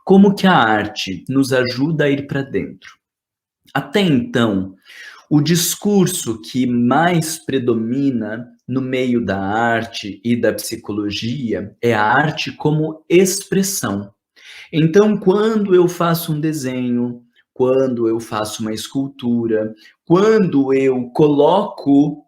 Como que a arte nos ajuda a ir para dentro? Até então, o discurso que mais predomina no meio da arte e da psicologia é a arte como expressão. Então, quando eu faço um desenho, quando eu faço uma escultura, quando eu coloco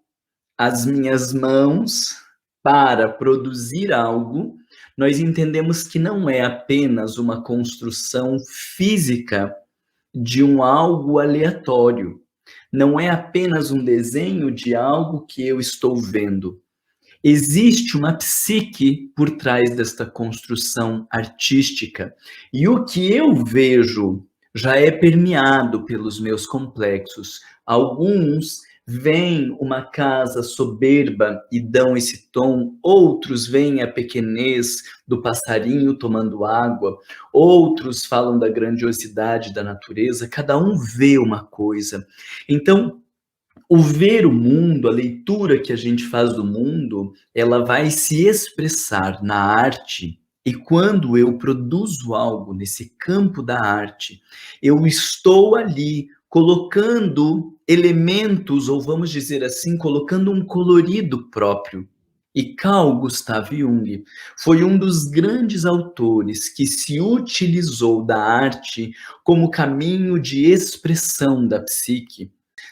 as minhas mãos para produzir algo, nós entendemos que não é apenas uma construção física de um algo aleatório, não é apenas um desenho de algo que eu estou vendo. Existe uma psique por trás desta construção artística, e o que eu vejo já é permeado pelos meus complexos. Alguns veem uma casa soberba e dão esse tom, outros veem a pequenez do passarinho tomando água, outros falam da grandiosidade da natureza, cada um vê uma coisa. Então, o ver o mundo, a leitura que a gente faz do mundo, ela vai se expressar na arte. E quando eu produzo algo nesse campo da arte, eu estou ali colocando elementos, ou vamos dizer assim, colocando um colorido próprio. E Carl Gustav Jung foi um dos grandes autores que se utilizou da arte como caminho de expressão da psique.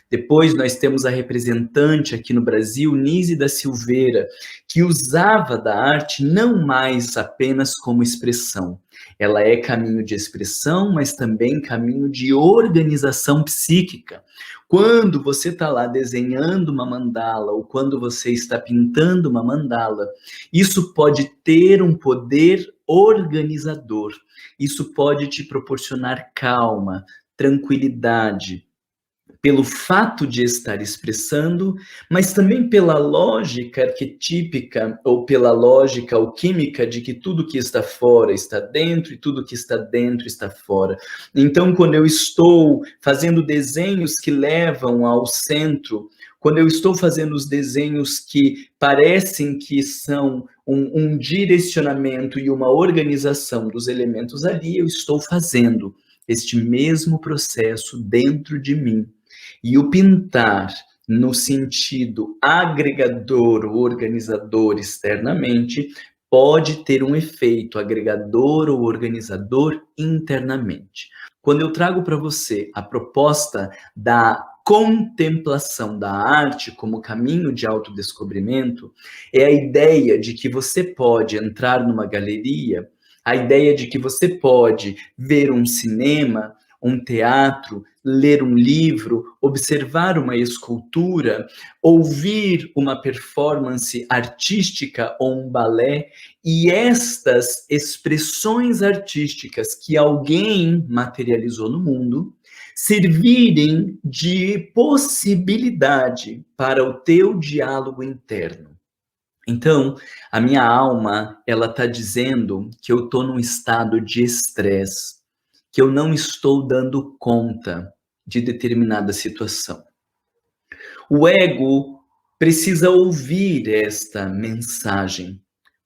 Depois nós temos a representante aqui no Brasil, Nise da Silveira, que usava da arte não mais apenas como expressão. Ela é caminho de expressão, mas também caminho de organização psíquica. Quando você está lá desenhando uma mandala, ou quando você está pintando uma mandala, isso pode ter um poder organizador. Isso pode te proporcionar calma, tranquilidade, pelo fato de estar expressando, mas também pela lógica arquetípica ou pela lógica alquímica de que tudo que está fora está dentro e tudo que está dentro está fora. Então, quando eu estou fazendo desenhos que levam ao centro, quando eu estou fazendo os desenhos que parecem que são um direcionamento e uma organização dos elementos ali, eu estou fazendo este mesmo processo dentro de mim. E o pintar, no sentido agregador ou organizador externamente, pode ter um efeito agregador ou organizador internamente. Quando eu trago para você a proposta da contemplação da arte como caminho de autodescobrimento, é a ideia de que você pode entrar numa galeria, a ideia de que você pode ver um cinema, um teatro, ler um livro, observar uma escultura, ouvir uma performance artística ou um balé, e estas expressões artísticas que alguém materializou no mundo servirem de possibilidade para o teu diálogo interno. Então, a minha alma, ela está dizendo que eu estou num estado de estresse, que eu não estou dando conta de determinada situação. O ego precisa ouvir esta mensagem,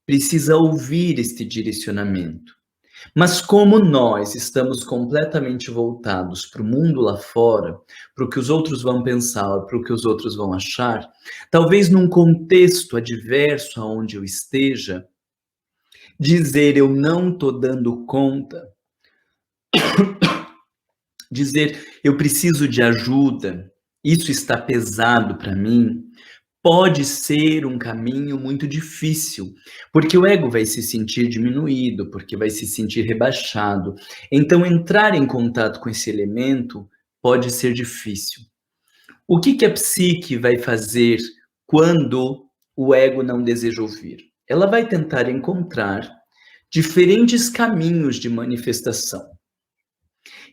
precisa ouvir este direcionamento. Mas como nós estamos completamente voltados para o mundo lá fora, para o que os outros vão pensar, para o que os outros vão achar, talvez num contexto adverso aonde eu esteja, dizer eu não estou dando conta, dizer eu preciso de ajuda, isso está pesado para mim, pode ser um caminho muito difícil, porque o ego vai se sentir diminuído, porque vai se sentir rebaixado. Então, entrar em contato com esse elemento pode ser difícil. O que que a psique vai fazer quando o ego não deseja ouvir? Ela vai tentar encontrar diferentes caminhos de manifestação.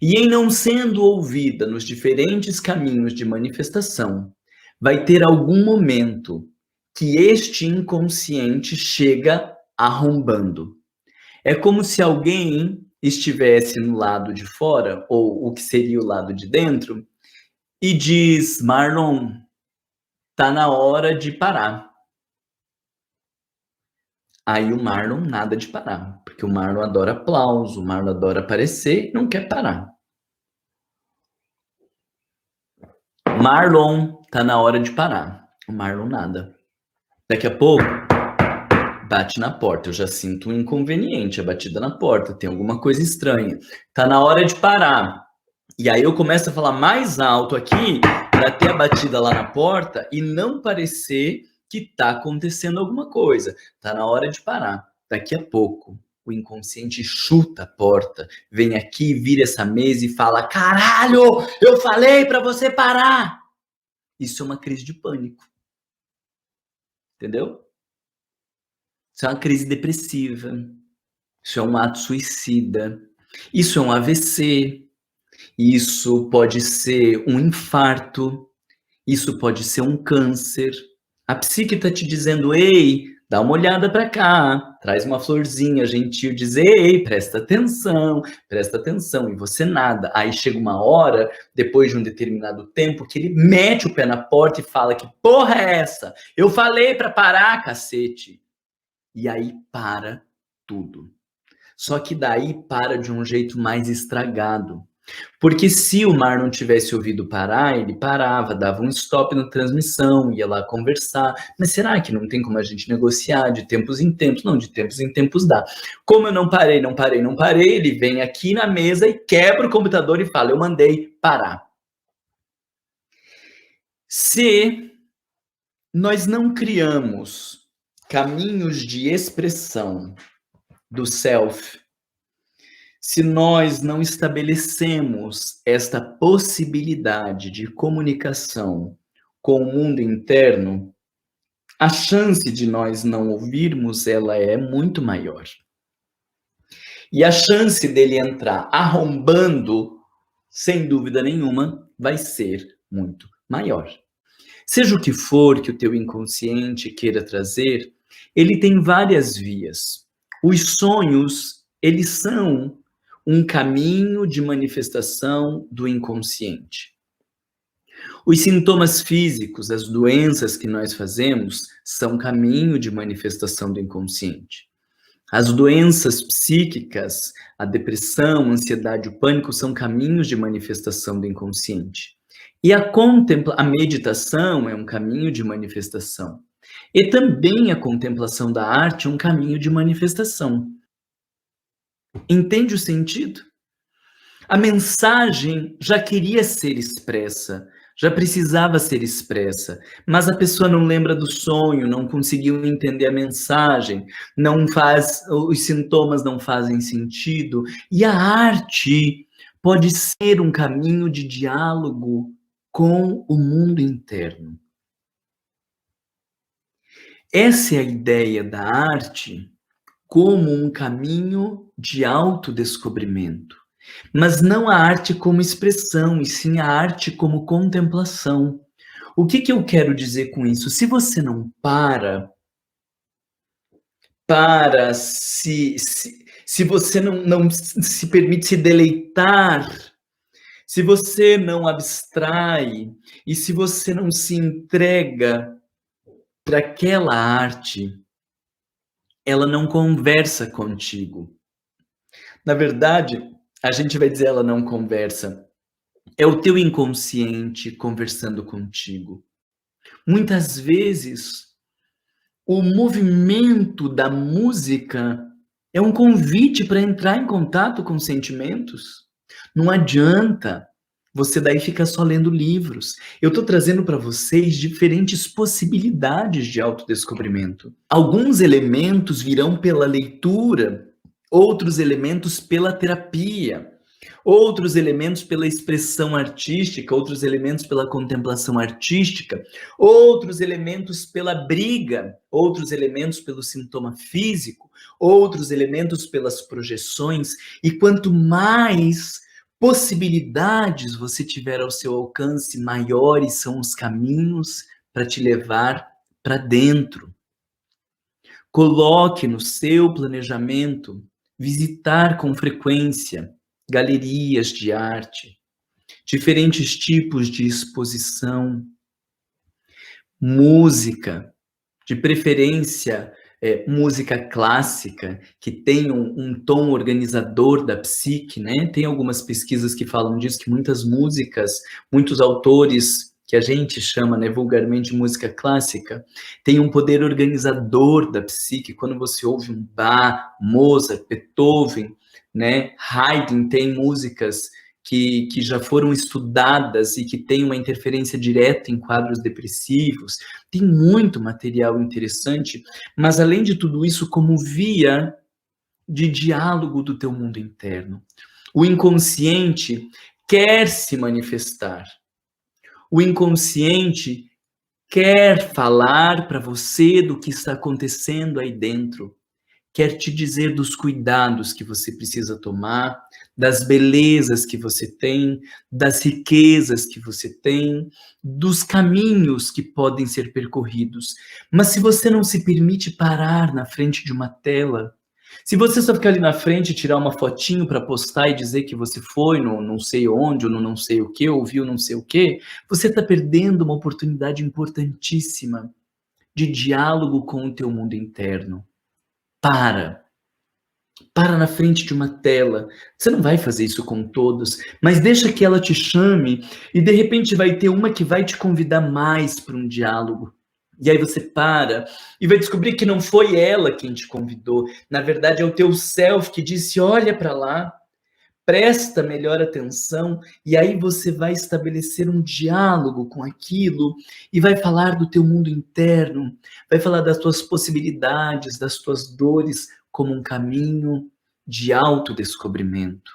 E em não sendo ouvida nos diferentes caminhos de manifestação, vai ter algum momento que este inconsciente chega arrombando. É como se alguém estivesse no lado de fora, ou o que seria o lado de dentro, e diz: Marlon, tá na hora de parar. Aí o Marlon nada de parar, porque o Marlon adora aplauso, o Marlon adora aparecer e não quer parar. Marlon, tá na hora de parar. O Marlon nada. Daqui a pouco, bate na porta. Eu já sinto um inconveniente, a batida na porta, tem alguma coisa estranha. Tá na hora de parar. E aí eu começo a falar mais alto aqui para ter a batida lá na porta e não parecer que tá acontecendo alguma coisa. Tá na hora de parar. Daqui a pouco, o inconsciente chuta a porta, vem aqui, vira essa mesa e fala: "Caralho, eu falei para você parar!" Isso é uma crise de pânico. Entendeu? Isso é uma crise depressiva. Isso é um ato suicida. Isso é um AVC. Isso pode ser um infarto. Isso pode ser um câncer. A psique está te dizendo: ei, dá uma olhada para cá, traz uma florzinha gentil, diz: ei, presta atenção, e você nada. Aí chega uma hora, depois de um determinado tempo, que ele mete o pé na porta e fala: que porra é essa? Eu falei para parar, cacete. E aí para tudo. Só que daí para de um jeito mais estragado. Porque se o Mar não tivesse ouvido parar, ele parava, dava um stop na transmissão, ia lá conversar. Mas será que não tem como a gente negociar de tempos em tempos? Não, de tempos em tempos dá. Como eu não parei, ele vem aqui na mesa e quebra o computador e fala: eu mandei parar. Se nós não criamos caminhos de expressão do self, se nós não estabelecemos esta possibilidade de comunicação com o mundo interno, a chance de nós não ouvirmos ela é muito maior. E a chance dele entrar arrombando, sem dúvida nenhuma, vai ser muito maior. Seja o que for que o teu inconsciente queira trazer, ele tem várias vias. Os sonhos, eles são um caminho de manifestação do inconsciente. Os sintomas físicos, as doenças que nós fazemos, são caminho de manifestação do inconsciente. As doenças psíquicas, a depressão, a ansiedade, o pânico, são caminhos de manifestação do inconsciente. E a meditação é um caminho de manifestação. E também a contemplação da arte é um caminho de manifestação. Entende o sentido? A mensagem já queria ser expressa, já precisava ser expressa, mas a pessoa não lembra do sonho, não conseguiu entender a mensagem, os sintomas não fazem sentido, e a arte pode ser um caminho de diálogo com o mundo interno. Essa é a ideia da arte como um caminho de autodescobrimento. Mas não a arte como expressão, e sim a arte como contemplação. O que eu quero dizer com isso? Se você não para se você não se permite se deleitar, se você não abstrai, e se você não se entrega para aquela arte, ela não conversa contigo. Na verdade, a gente vai dizer ela não conversa. É o teu inconsciente conversando contigo. Muitas vezes, o movimento da música é um convite para entrar em contato com sentimentos. Não adianta você daí ficar só lendo livros. Eu estou trazendo para vocês diferentes possibilidades de autodescobrimento. Alguns elementos virão pela leitura, outros elementos pela terapia, outros elementos pela expressão artística, outros elementos pela contemplação artística, outros elementos pela briga, outros elementos pelo sintoma físico, outros elementos pelas projeções, e quanto mais possibilidades você tiver ao seu alcance, maiores são os caminhos para te levar para dentro. Coloque no seu planejamento visitar com frequência galerias de arte, diferentes tipos de exposição, música, de preferência música clássica, que tem um tom organizador da psique, né? Tem algumas pesquisas que falam disso, que muitas músicas, muitos autores que a gente chama, né, vulgarmente música clássica, tem um poder organizador da psique. Quando você ouve um Bach, Mozart, Beethoven, né, Haydn, tem músicas que já foram estudadas e que têm uma interferência direta em quadros depressivos. Tem muito material interessante, mas além de tudo isso, como via de diálogo do teu mundo interno. O inconsciente quer se manifestar. O inconsciente quer falar para você do que está acontecendo aí dentro. Quer te dizer dos cuidados que você precisa tomar, das belezas que você tem, das riquezas que você tem, dos caminhos que podem ser percorridos. Mas se você não se permite parar na frente de uma tela, se você só ficar ali na frente e tirar uma fotinho para postar e dizer que você foi no não sei onde, ou no não sei o que, ouviu não sei o que, você está perdendo uma oportunidade importantíssima de diálogo com o teu mundo interno. Para na frente de uma tela. Você não vai fazer isso com todos, mas deixa que ela te chame e de repente vai ter uma que vai te convidar mais para um diálogo. E aí você para e vai descobrir que não foi ela quem te convidou. Na verdade, é o teu self que disse: olha para lá, presta melhor atenção, e aí você vai estabelecer um diálogo com aquilo e vai falar do teu mundo interno, vai falar das tuas possibilidades, das tuas dores, como um caminho de autodescobrimento.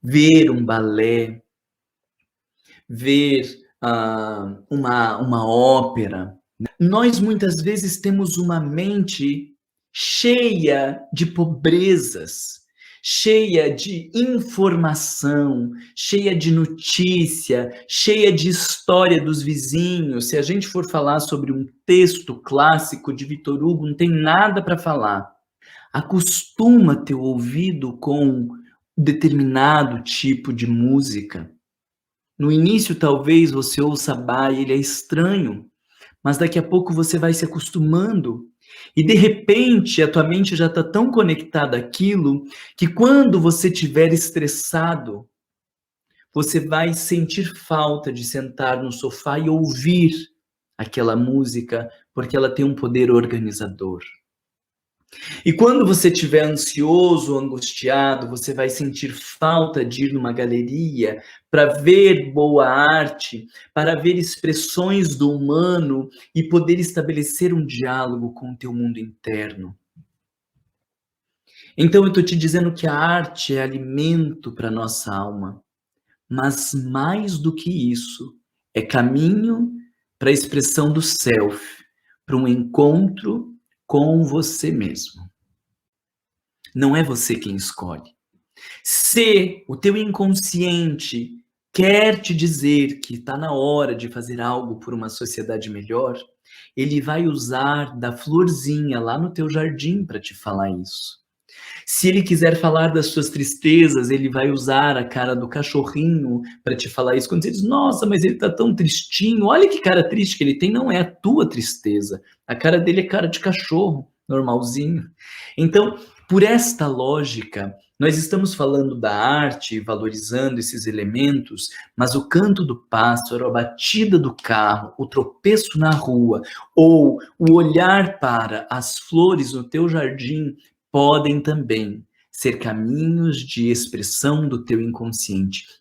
Ver um balé, ver uma ópera. Nós muitas vezes temos uma mente cheia de pobrezas, cheia de informação, cheia de notícia, cheia de história dos vizinhos. Se a gente for falar sobre um texto clássico de Victor Hugo, não tem nada para falar. Acostuma teu ouvido com determinado tipo de música. No início, talvez você ouça Bach e ele é estranho, mas daqui a pouco você vai se acostumando e de repente a tua mente já está tão conectada àquilo que quando você estiver estressado, você vai sentir falta de sentar no sofá e ouvir aquela música, porque ela tem um poder organizador. E quando você estiver ansioso ou angustiado, você vai sentir falta de ir numa galeria para ver boa arte, para ver expressões do humano e poder estabelecer um diálogo com o teu mundo interno. Então eu estou te dizendo que a arte é alimento para a nossa alma, mas mais do que isso, é caminho para a expressão do self, para um encontro com você mesmo. Não é você quem escolhe. Se o teu inconsciente quer te dizer que está na hora de fazer algo por uma sociedade melhor, ele vai usar da florzinha lá no teu jardim para te falar isso. Se ele quiser falar das suas tristezas, ele vai usar a cara do cachorrinho para te falar isso. Quando você diz, nossa, mas ele está tão tristinho, olha que cara triste que ele tem, não é a tua tristeza. A cara dele é cara de cachorro, normalzinho. Então, por esta lógica, nós estamos falando da arte, valorizando esses elementos, mas o canto do pássaro, a batida do carro, o tropeço na rua, ou o olhar para as flores no teu jardim, podem também ser caminhos de expressão do teu inconsciente.